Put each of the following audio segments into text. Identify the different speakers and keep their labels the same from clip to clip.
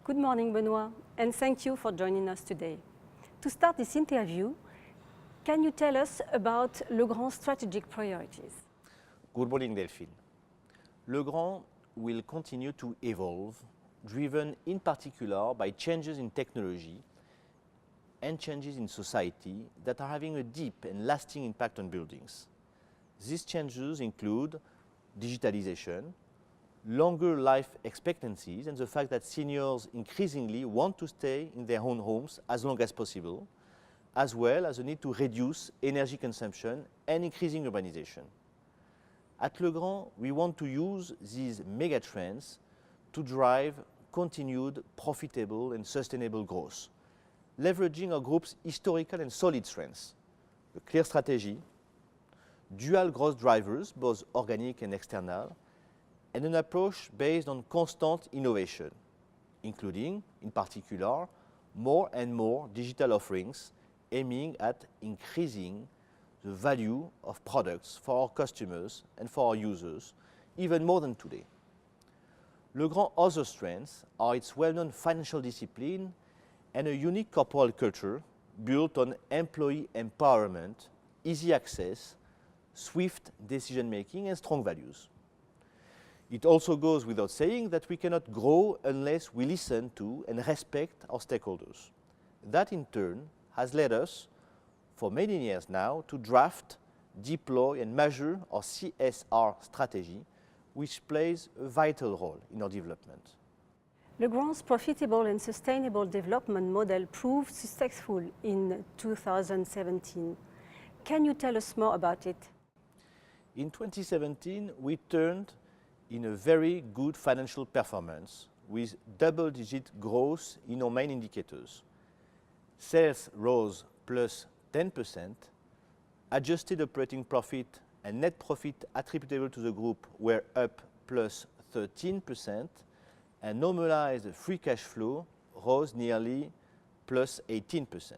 Speaker 1: Good morning, Benoît, and thank you for joining us today. To start this interview, can you tell us about Legrand's strategic priorities?
Speaker 2: Good morning, Delphine. Legrand will continue to evolve, driven in particular by changes in technology and changes in society that are having a deep and lasting impact on buildings. These changes include digitalization, longer life expectancies, and the fact that seniors increasingly want to stay in their own homes as long as possible, as well as the need to reduce energy consumption and increasing urbanization. At Legrand, we want to use these megatrends to drive continued profitable and sustainable growth, leveraging our group's historical and solid strengths, a clear strategy, dual growth drivers, both organic and external, and an approach based on constant innovation, including, in particular, more and more digital offerings aiming at increasing the value of products for our customers and for our users, even more than today. Legrand's other strengths are its well-known financial discipline and a unique corporate culture built on employee empowerment, easy access, swift decision-making, and strong values. It also goes without saying that we cannot grow unless we listen to and respect our stakeholders. That, in turn, has led us, for many years now, to draft, deploy, and measure our CSR strategy, which plays a vital role in our development.
Speaker 1: Legrand's profitable and sustainable development model proved successful in 2017. Can you tell us more about it?
Speaker 2: In 2017, we turned in a very good financial performance with double-digit growth in our main indicators. Sales rose plus 10%, adjusted operating profit and net profit attributable to the group were up plus 13%, and normalized free cash flow rose nearly plus 18%.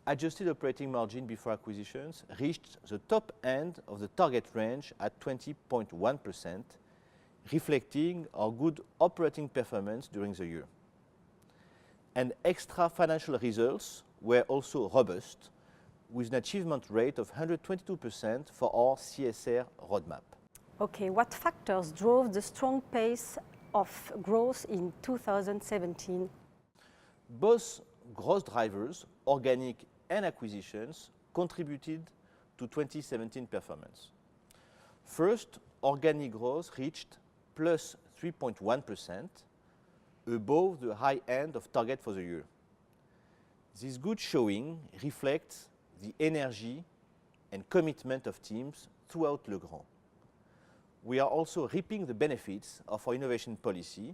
Speaker 2: Adjusted operating margin before acquisitions reached the top end of the target range at 20.1%, reflecting our good operating performance during the year. And extra financial results were also robust, with an achievement rate of 122% for our CSR roadmap.
Speaker 1: Okay, what factors drove the strong pace of growth in 2017?
Speaker 2: Both growth drivers, organic and acquisitions, contributed to 2017 performance. First, organic growth reached plus 3.1%, above the high end of target for the year. This good showing reflects the energy and commitment of teams throughout Legrand. We are also reaping the benefits of our innovation policy,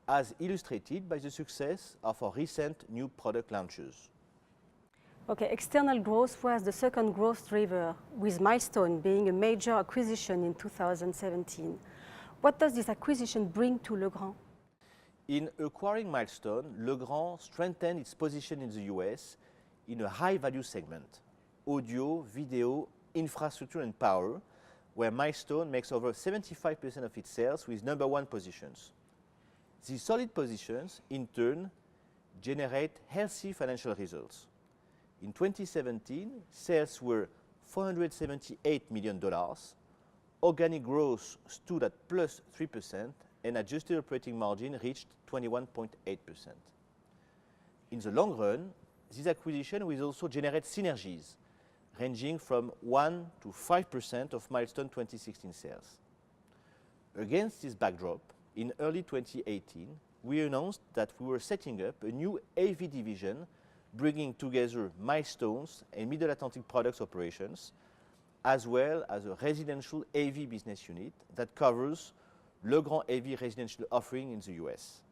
Speaker 2: as illustrated by the success of our recent new product launches.
Speaker 1: Okay, external growth was the second growth driver, with Milestone being a major acquisition in 2017. What does this acquisition bring to Legrand?
Speaker 2: In acquiring Milestone, Legrand strengthened its position in the US in a high-value segment, audio, video, infrastructure and power, where Milestone makes over 75% of its sales with number one positions. These solid positions, in turn, generate healthy financial results. In 2017, sales were $478 million, organic growth stood at plus 3%, and adjusted operating margin reached 21.8%. In the long run, this acquisition will also generate synergies, ranging from 1 to 5% of Milestone 2016 sales. Against this backdrop, in early 2018, we announced that we were setting up a new AV division, bringing together Milestone's and Middle Atlantic products operations, as well as a residential AV business unit that covers Legrand AV residential offering in the US.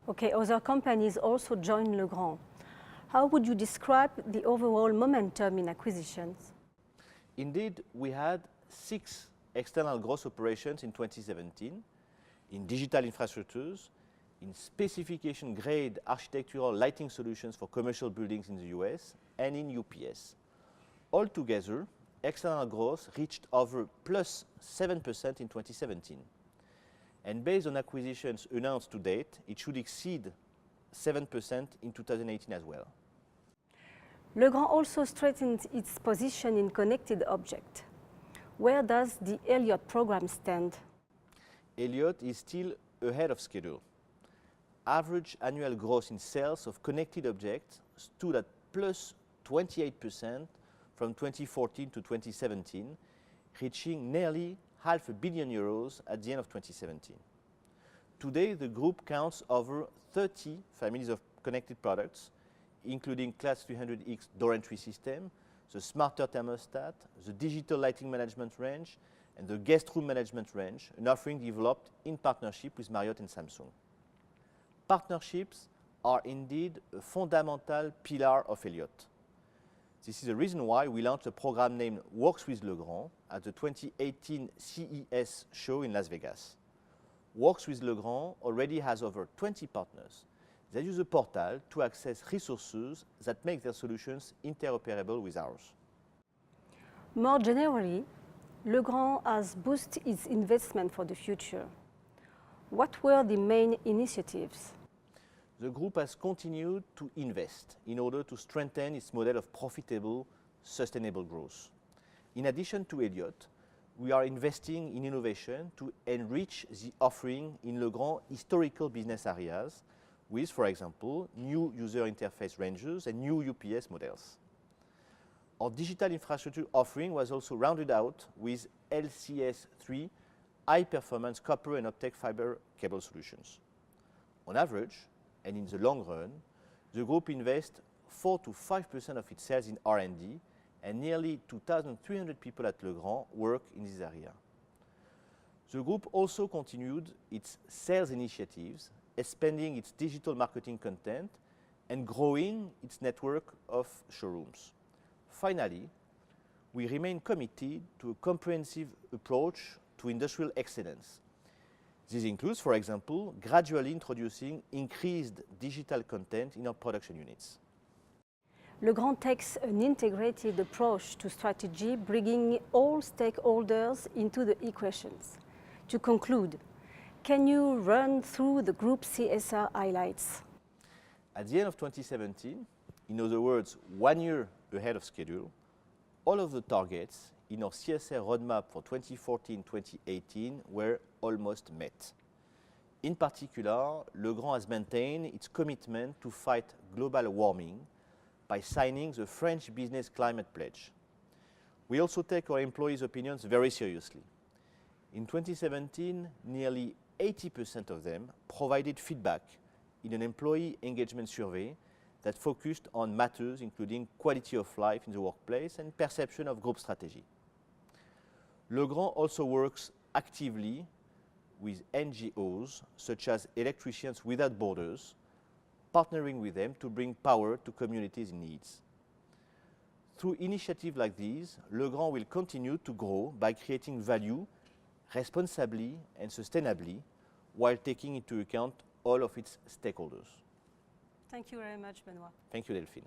Speaker 1: Okay, other companies also joined Legrand. How would you describe the overall momentum in acquisitions?
Speaker 2: Indeed, we had 6 external growth operations in 2017, in digital infrastructures, in specification-grade architectural lighting solutions for commercial buildings in the US, and in UPS. Altogether, external growth reached over plus 7% in 2017. And based on acquisitions announced to date, it should exceed 7% in 2018 as well.
Speaker 1: Legrand also strengthened its position in connected objects. Where does the Eliot program stand?
Speaker 2: Eliot is still ahead of schedule. Average annual growth in sales of connected objects stood at plus 28% from 2014 to 2017, reaching nearly €500 million at the end of 2017. Today, the group counts over 30 families of connected products, including Class 300X door entry system, the smarter thermostat, the digital lighting management range, and the guest room management range, an offering developed in partnership with Marriott and Samsung. Partnerships are indeed a fundamental pillar of Eliot. This is the reason why we launched a program named Works with Legrand at the 2018 CES show in Las Vegas. Works with Legrand already has over 20 partners. They use a portal to access resources that make their solutions interoperable with ours.
Speaker 1: More generally, Legrand has boosted its investment for the future. What were the main initiatives?
Speaker 2: The group has continued to invest in order to strengthen its model of profitable, sustainable growth. In addition to Eliot, we are investing in innovation to enrich the offering in Legrand historical business areas with, for example, new user interface ranges and new UPS models. Our digital infrastructure offering was also rounded out with LCS3 high-performance copper and optic fiber cable solutions. On average, and in the long run, the group invests 4 to 5% of its sales in R&D, and nearly 2,300 people at Legrand work in this area. The group also continued its sales initiatives, expanding its digital marketing content and growing its network of showrooms. Finally, we remain committed to a comprehensive approach to industrial excellence. This includes, for example, gradually introducing increased digital content in our production units.
Speaker 1: Legrand takes an integrated approach to strategy, bringing all stakeholders into the equations. To conclude, can you run through the group CSR highlights?
Speaker 2: At the end of 2017, in other words, 1 year ahead of schedule, all of the targets in our CSR roadmap for 2014-2018 were almost met. In particular, Legrand has maintained its commitment to fight global warming by signing the French Business Climate Pledge. We also take our employees' opinions very seriously. In 2017, nearly 80% of them provided feedback in an employee engagement survey that focused on matters including quality of life in the workplace and perception of group strategy. Legrand also works actively with NGOs such as Electricians Without Borders, partnering with them to bring power to communities in need. Through initiatives like these, Legrand will continue to grow by creating value responsibly and sustainably while taking into account all of its stakeholders.
Speaker 1: Thank you very much, Benoît.
Speaker 2: Thank you, Delphine.